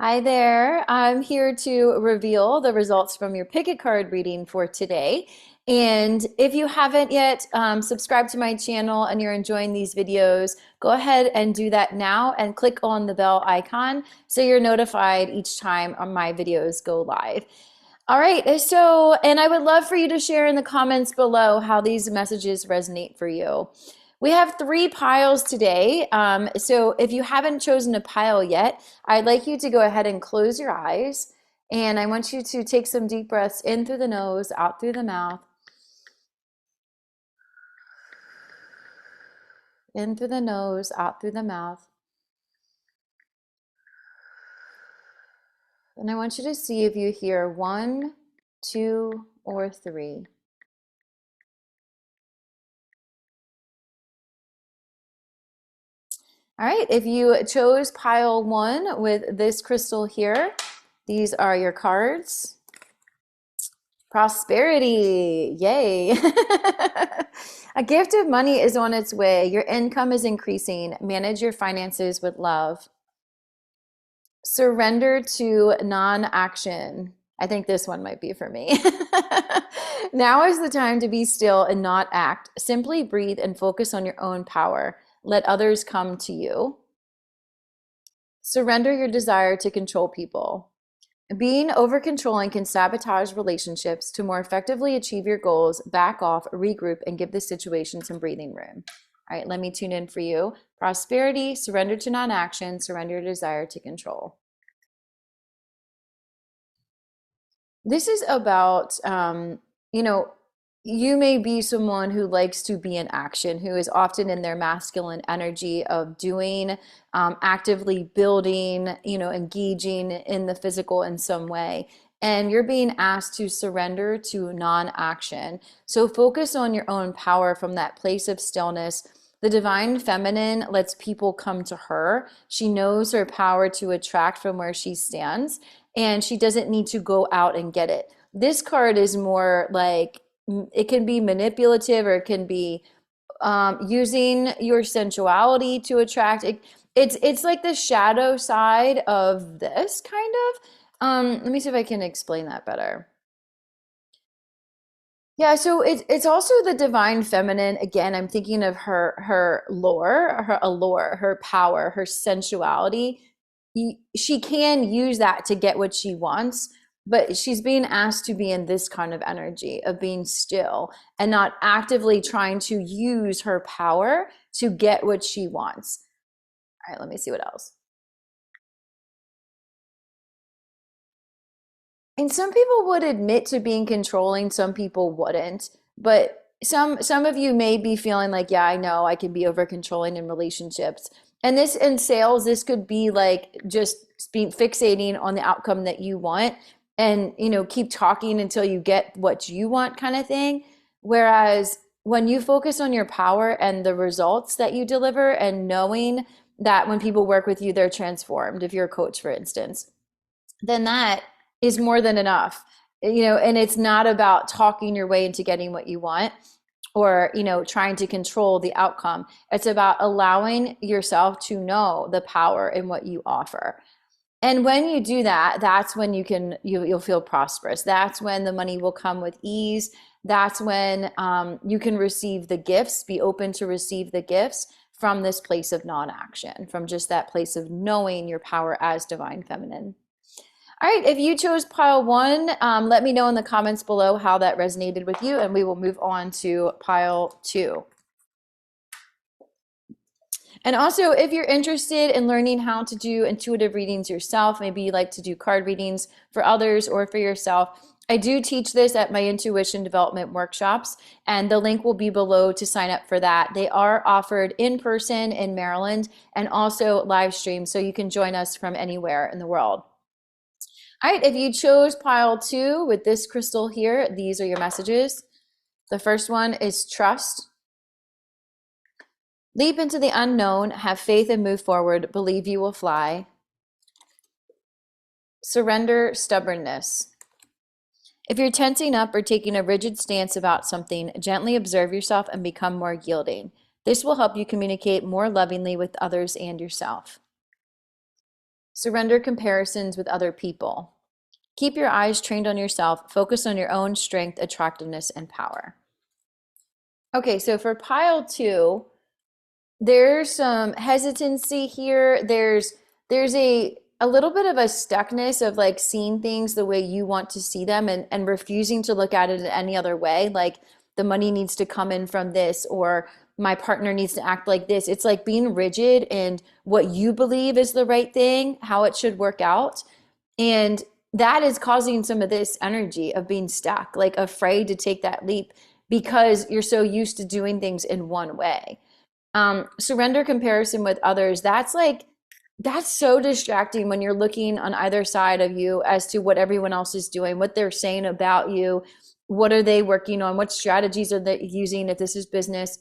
Hi there. I'm here to reveal the results from your Picket card reading for today. And if you haven't yet subscribed to my channel and you're enjoying these videos, go ahead and do that now and click on the bell icon so you're notified each time my videos go live. All right, and I would love for you to share in the comments below how these messages resonate for you. We have three piles today. So if you haven't chosen a pile yet, I'd like you to go ahead and close your eyes. And I want you to take some deep breaths in through the nose, out through the mouth. In through the nose, out through the mouth. And I want you to see if you hear one, two, or three. All right, if you chose pile one with this crystal here, these are your cards. Prosperity, yay. A gift of money is on its way. Your income is increasing. Manage your finances with love. Surrender to non-action. I think this one might be for me. Now is the time to be still and not act. Simply breathe and focus on your own power. Let others come to you. Surrender your desire to control people. Being over-controlling can sabotage relationships. To more effectively achieve your goals, back off, regroup, and give the situation some breathing room. All right, let me tune in for you. Prosperity, surrender to non-action, surrender your desire to control. This is about, you may be someone who likes to be in action, who is often in their masculine energy of doing, actively building, engaging in the physical in some way. And you're being asked to surrender to non-action. So focus on your own power from that place of stillness. The divine feminine lets people come to her. She knows her power to attract from where she stands, and she doesn't need to go out and get it. This card is more like, it can be manipulative, or it can be using your sensuality to attract. It's like the shadow side of this kind of. Let me see if I can explain that better. Yeah, so it's also the divine feminine. Again, I'm thinking of her lore, her allure, her power, her sensuality. She can use that to get what she wants, but she's being asked to be in this kind of energy of being still and not actively trying to use her power to get what she wants. All right, let me see what else. And some people would admit to being controlling, some people wouldn't. But some of you may be feeling like, yeah, I know I can be over controlling in relationships. And this in sales, this could be like just being fixating on the outcome that you want and keep talking until you get what you want kind of thing. Whereas when you focus on your power and the results that you deliver and knowing that when people work with you, they're transformed, if you're a coach, for instance, then that is more than enough. And it's not about talking your way into getting what you want, or trying to control the outcome. It's about allowing yourself to know the power in what you offer. And when you do that, that's when you'll feel prosperous. That's when the money will come with ease. That's when you can receive the gifts, be open to receive the gifts from this place of non-action, from just that place of knowing your power as divine feminine. All right, if you chose pile one, let me know in the comments below how that resonated with you, and we will move on to pile two. And also, if you're interested in learning how to do intuitive readings yourself, maybe you like to do card readings for others or for yourself, I do teach this at my intuition development workshops, and the link will be below to sign up for that. They are offered in person in Maryland and also live stream, so you can join us from anywhere in the world. All right, if you chose pile two with this crystal here, these are your messages. The first one is trust. Leap into the unknown, have faith and move forward, believe you will fly. Surrender stubbornness. If you're tensing up or taking a rigid stance about something, gently observe yourself and become more yielding. This will help you communicate more lovingly with others and yourself. Surrender comparisons with other people. Keep your eyes trained on yourself. Focus on your own strength, attractiveness, and power. Okay, so for pile two, there's some hesitancy here. There's a little bit of a stuckness of like seeing things the way you want to see them and refusing to look at it in any other way. Like the money needs to come in from this, or my partner needs to act like this. It's like being rigid and what you believe is the right thing, how it should work out. And that is causing some of this energy of being stuck, like afraid to take that leap because you're so used to doing things in one way. Surrender comparison with others, that's so distracting when you're looking on either side of you as to what everyone else is doing, what they're saying about you, what are they working on, what strategies are they using if this is business.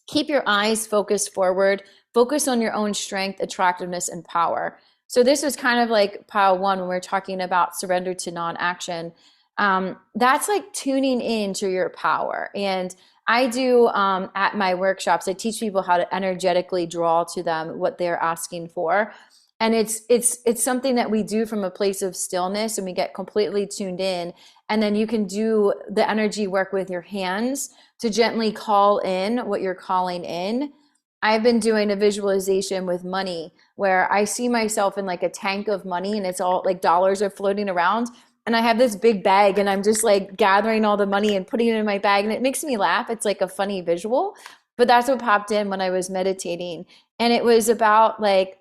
Keep your eyes focused forward. Focus on your own strength, attractiveness, and power. So this was kind of like pile one when we're talking about surrender to non-action. That's like tuning into your power. And I do at my workshops, I teach people how to energetically draw to them what they're asking for. And it's something that we do from a place of stillness, and we get completely tuned in. And then you can do the energy work with your hands to gently call in what you're calling in. I've been doing a visualization with money where I see myself in like a tank of money, and it's all like dollars are floating around. And I have this big bag, and I'm just like gathering all the money and putting it in my bag. And it makes me laugh. It's like a funny visual, but that's what popped in when I was meditating. And it was about like,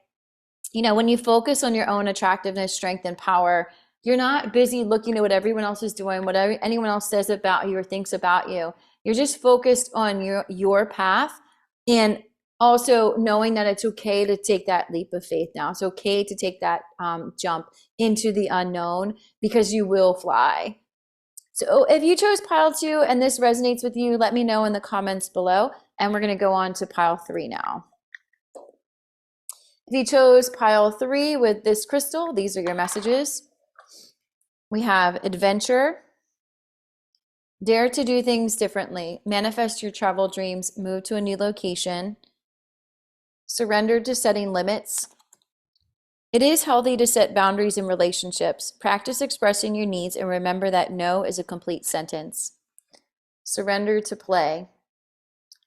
when you focus on your own attractiveness, strength, and power, you're not busy looking at what everyone else is doing, what anyone else says about you or thinks about you. You're just focused on your path, and also knowing that it's okay to take that leap of faith now. It's okay to take that jump into the unknown, because you will fly. So if you chose pile two and this resonates with you, let me know in the comments below. And we're going to go on to pile three now. If you chose pile three with this crystal, these are your messages. We have adventure, dare to do things differently, manifest your travel dreams, move to a new location, surrender to setting limits. It is healthy to set boundaries in relationships. Practice expressing your needs and remember that no is a complete sentence. Surrender to play.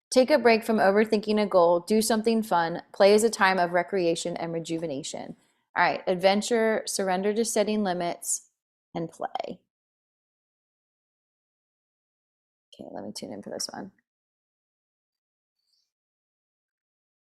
Take a break from overthinking a goal. Do something fun. Play is a time of recreation and rejuvenation. All right, adventure, surrender to setting limits, and play. Okay, let me tune in for this one.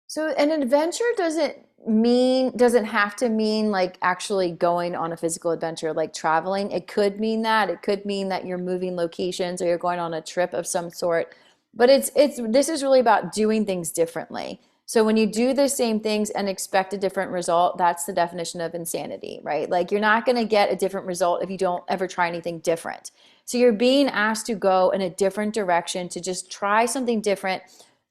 So an adventure doesn't have to mean like actually going on a physical adventure, like traveling. It could mean that. It could mean that you're moving locations or you're going on a trip of some sort. But this is really about doing things differently. So when you do the same things and expect a different result, that's the definition of insanity, right? Like you're not going to get a different result if you don't ever try anything different. So you're being asked to go in a different direction, to just try something different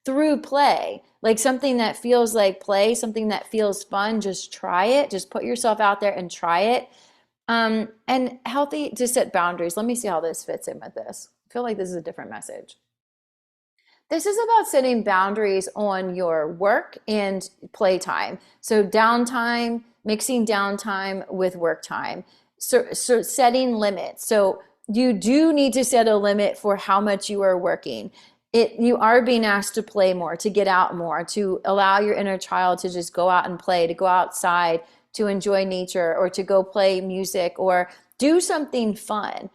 through play, like something that feels like play, something that feels fun. Just try it. Just put yourself out there and try it. And healthy to set boundaries. Let me see how this fits in with this. I feel like this is a different message. This is about setting boundaries on your work and playtime. So downtime, mixing downtime with work time. So setting limits. So you do need to set a limit for how much you are working. You are being asked to play more, to get out more, to allow your inner child to just go out and play, to go outside, to enjoy nature, or to go play music, or do something fun.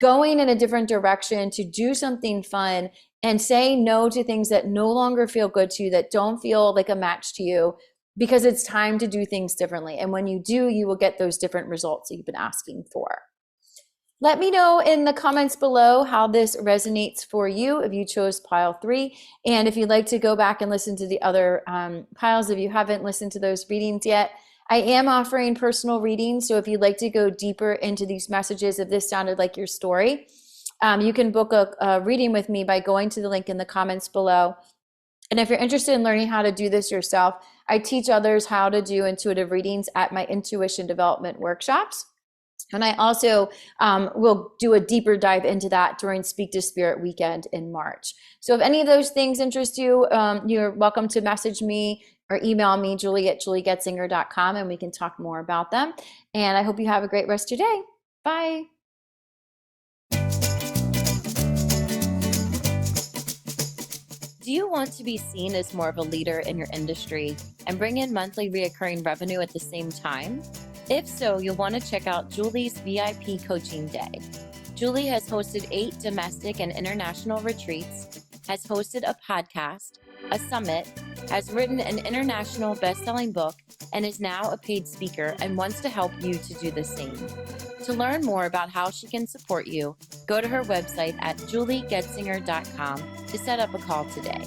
Going in a different direction to do something fun, and saying no to things that no longer feel good to you, that don't feel like a match to you, because it's time to do things differently. And when you do, you will get those different results that you've been asking for. Let me know in the comments below how this resonates for you if you chose pile three. And if you'd like to go back and listen to the other piles, if you haven't listened to those readings yet, I am offering personal readings. So if you'd like to go deeper into these messages, if this sounded like your story, you can book a reading with me by going to the link in the comments below. And if you're interested in learning how to do this yourself, I teach others how to do intuitive readings at my intuition development workshops. And I also will do a deeper dive into that during Speak to Spirit weekend in March. So if any of those things interest you, you're welcome to message me or email me, julie@juliegetzinger.com, and we can talk more about them. And I hope you have a great rest of your day. Bye. Do you want to be seen as more of a leader in your industry and bring in monthly reoccurring revenue at the same time? If so, you'll want to check out Julie's VIP Coaching Day. Julie has hosted 8 domestic and international retreats, has hosted a podcast, a summit, has written an international best-selling book, and is now a paid speaker and wants to help you to do the same. To learn more about how she can support you, go to her website at juliegetzinger.com to set up a call today.